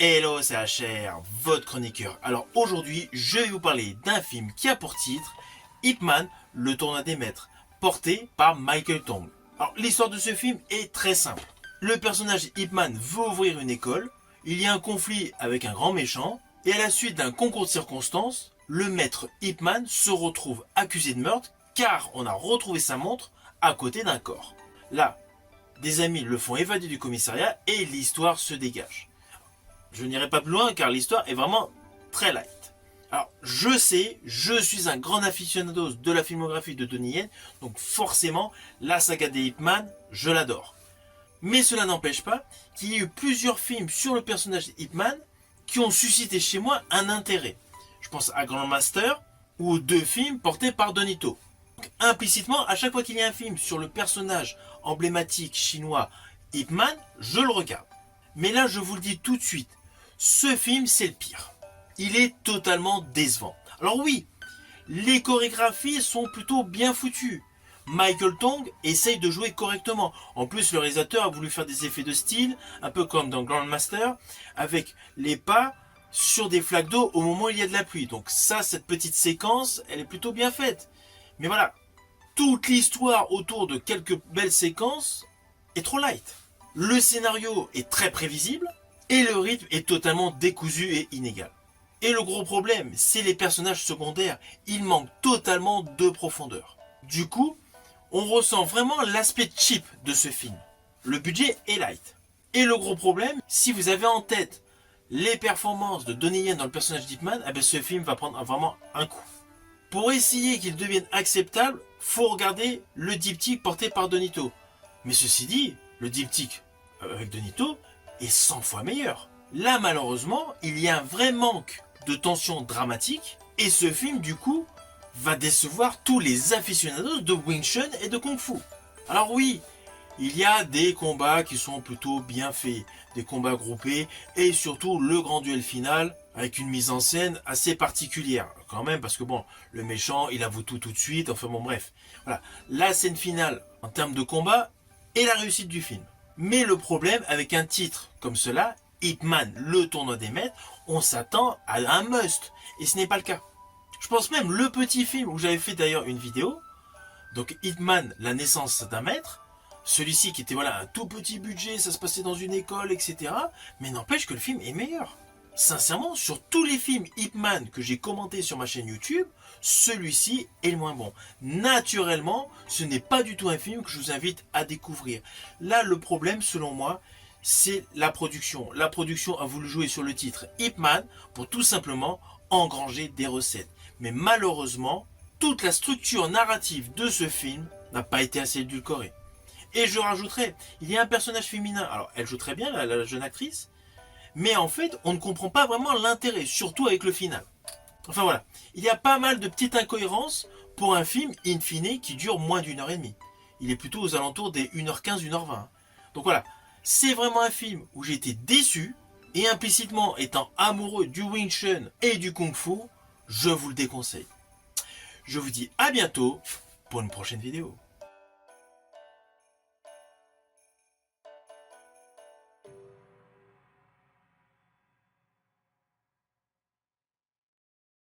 Hello, c'est HR, votre chroniqueur. Alors aujourd'hui, je vais vous parler d'un film qui a pour titre Ip Man, le tournoi des maîtres, porté par Michael Tong. Alors l'histoire de ce film est très simple. Le personnage Ip Man veut ouvrir une école, il y a un conflit avec un grand méchant, et à la suite d'un concours de circonstances, le maître Ip Man se retrouve accusé de meurtre car on a retrouvé sa montre à côté d'un corps. Là, des amis le font évader du commissariat et l'histoire se dégage. Je n'irai pas plus loin car l'histoire est vraiment très light. Alors, je sais, je suis un grand aficionado de la filmographie de Donnie Yen, donc forcément, la saga des Ip Man, je l'adore. Mais cela n'empêche pas qu'il y ait eu plusieurs films sur le personnage Ip Man qui ont suscité chez moi un intérêt. Je pense à Grandmaster ou deux films portés par Donito. Donc, implicitement, à chaque fois qu'il y a un film sur le personnage emblématique chinois Ip Man, je le regarde. Mais là, je vous le dis tout de suite, ce film, c'est le pire. Il est totalement décevant. Alors oui, les chorégraphies sont plutôt bien foutues. Michael Tong essaye de jouer correctement. En plus, le réalisateur a voulu faire des effets de style, un peu comme dans Grandmaster, avec les pas sur des flaques d'eau au moment où il y a de la pluie. Donc ça, cette petite séquence, elle est plutôt bien faite. Mais voilà, toute l'histoire autour de quelques belles séquences est trop light. Le scénario est très prévisible et le rythme est totalement décousu et inégal. Et le gros problème, c'est les personnages secondaires. Ils manquent totalement de profondeur. Du coup, on ressent vraiment l'aspect cheap de ce film. Le budget est light. Et le gros problème, si vous avez en tête les performances de Donnie Yen dans le personnage d'Ip Man, eh bien ce film va prendre vraiment un coup. Pour essayer qu'il devienne acceptable, faut regarder le diptyque porté par Donito. Mais ceci dit, le diptyque avec Donito est 100 fois meilleur. Là, malheureusement, il y a un vrai manque de tension dramatique et ce film, du coup, va décevoir tous les aficionados de Wing Chun et de Kung Fu. Alors oui, il y a des combats qui sont plutôt bien faits, des combats groupés et surtout le grand duel final avec une mise en scène assez particulière quand même parce que bon, le méchant il avoue tout de suite, enfin bon bref. Voilà, la scène finale en termes de combat est la réussite du film. Mais le problème avec un titre comme cela, Ip Man, le tournoi des maîtres, on s'attend à un must et ce n'est pas le cas. Je pense même le petit film où j'avais fait d'ailleurs une vidéo, donc Ip Man, la naissance d'un maître, celui-ci qui était voilà un tout petit budget, ça se passait dans une école, etc. Mais n'empêche que le film est meilleur. Sincèrement, sur tous les films Ip Man que j'ai commentés sur ma chaîne YouTube, celui-ci est le moins bon. Naturellement, ce n'est pas du tout un film que je vous invite à découvrir. Là, le problème, selon moi, c'est la production. La production a voulu jouer sur le titre Ip Man pour tout simplement engranger des recettes. Mais malheureusement, toute la structure narrative de ce film n'a pas été assez édulcorée. Et je rajouterais, il y a un personnage féminin, alors elle joue très bien, la jeune actrice, mais en fait, on ne comprend pas vraiment l'intérêt, surtout avec le final. Enfin voilà, il y a pas mal de petites incohérences pour un film, in fine, qui dure moins d'une heure et demie. Il est plutôt aux alentours des 1h15, 1h20. Donc voilà, c'est vraiment un film où j'ai été déçu, et implicitement étant amoureux du Wing Chun et du Kung Fu, je vous le déconseille. Je vous dis à bientôt pour une prochaine vidéo.